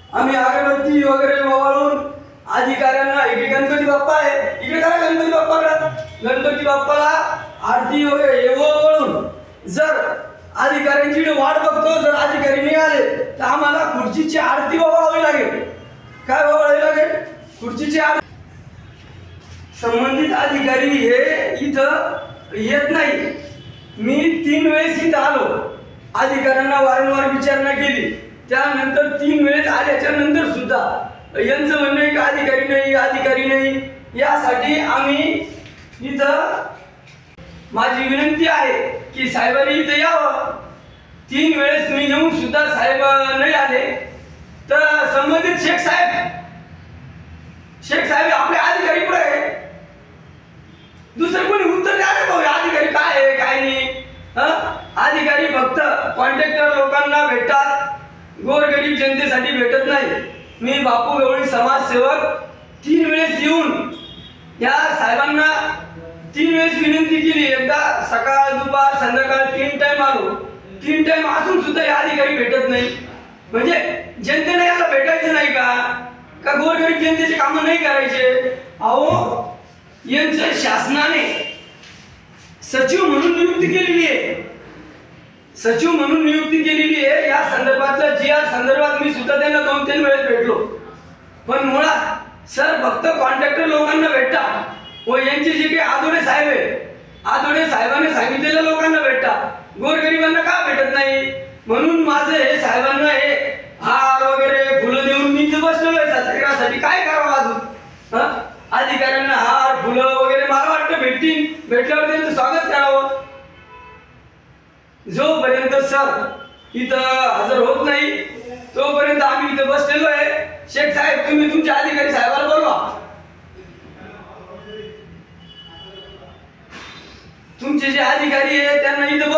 आम्ही अगरबत्ती वगैरे वाळून अधिकाऱ्यांना, इकडे गणपती बाप्पा आहे, इकडे करा गणपती बाप्पाकडे, गणपती बाप्पाला आरती वगैरे हे वळून जर अधिकाऱ्यांची वाट बघतो, जर अधिकारी नाही आले तर आम्हाला खुर्चीची आरती वळावी लागेल. काय वळावी लागेल? खुर्चीची आरती. संबंधित अधिकारी हे इथं येत नाही. मी 3 वेळेस इथं आलो, अधिकाऱ्यांना वारंवार विचारणा केली, त्यानंतर 3 वेळेस आल्याच्या नंतर सुद्धा यांचं म्हणणं आहे की अधिकारी नाही, अधिकारी नाही. यासाठी आम्ही इथं, माझी विनंती आहे की साहेबांनी इथं यावं. 3 वेळेस मी येऊन सुद्धा साहेब नाही आले तर संबंधित शेख साहेब आपले अधिकारी कुठे आहे? दुसरं कोणी उत्तर द्या ना भाऊ, अधिकारी काय आहे काय नाही. अधिकारी फक्त कॉन्ट्रॅक्टर लोकांना भेटतात, गोरगरीब जनतेसाठी भेटत नाही. मी बापू गवळी समाजसेवक 3 वेळेस येऊन या साहेबांना 3 वेळेस विनंती केली. एकदा सकाळ, दुपार, संध्याकाळ 3 टाइम आलो. 3 टाइम असून सुद्धा हे अधिकारी भेटत नाही. म्हणजे जनतेने याला भेटायचं नाही का गोरगरीब जनतेचे कामं नाही करायचे? अहो, यांच्या शासनाने सचिव म्हणून नियुक्ती केलेली आहे, सचिव म्हणून नियुक्ती केलेली आहे. या संदर्भातल्या GR संदर्भात मी सुद्धा त्यांना 2-3 वेळेस भेटलो. पण मुळात सर फक्त कॉन्ट्रॅक्टर लोकांना भेटतात व यांचे जे काही आदोडे साहेब आहे, आदोडे साहेबांनी सांगितलेल्या लोकांना भेटतात, गोरगरिबांना का भेटत नाही? म्हणून माझं हे साहेबांना हे हार वगैरे फुलं देऊन मी इथे बसलेलो आहे सत्याग्रहासाठी. काय करावं अजून? अधिकाऱ्यांना हार फुलं वगैरे मला वाटतं भेटतील, भेटल्यावर त्यांचं स्वागत करावं. जोपर्यंत सर इथं हजर होत नाही तोपर्यंत आम्ही इथं बसलेलो आहे. शेख साहेब, तुम्ही तुमच्या अधिकारी साहेबाला बोलवा. तुमचे जे अधिकारी आहे त्यांना इथं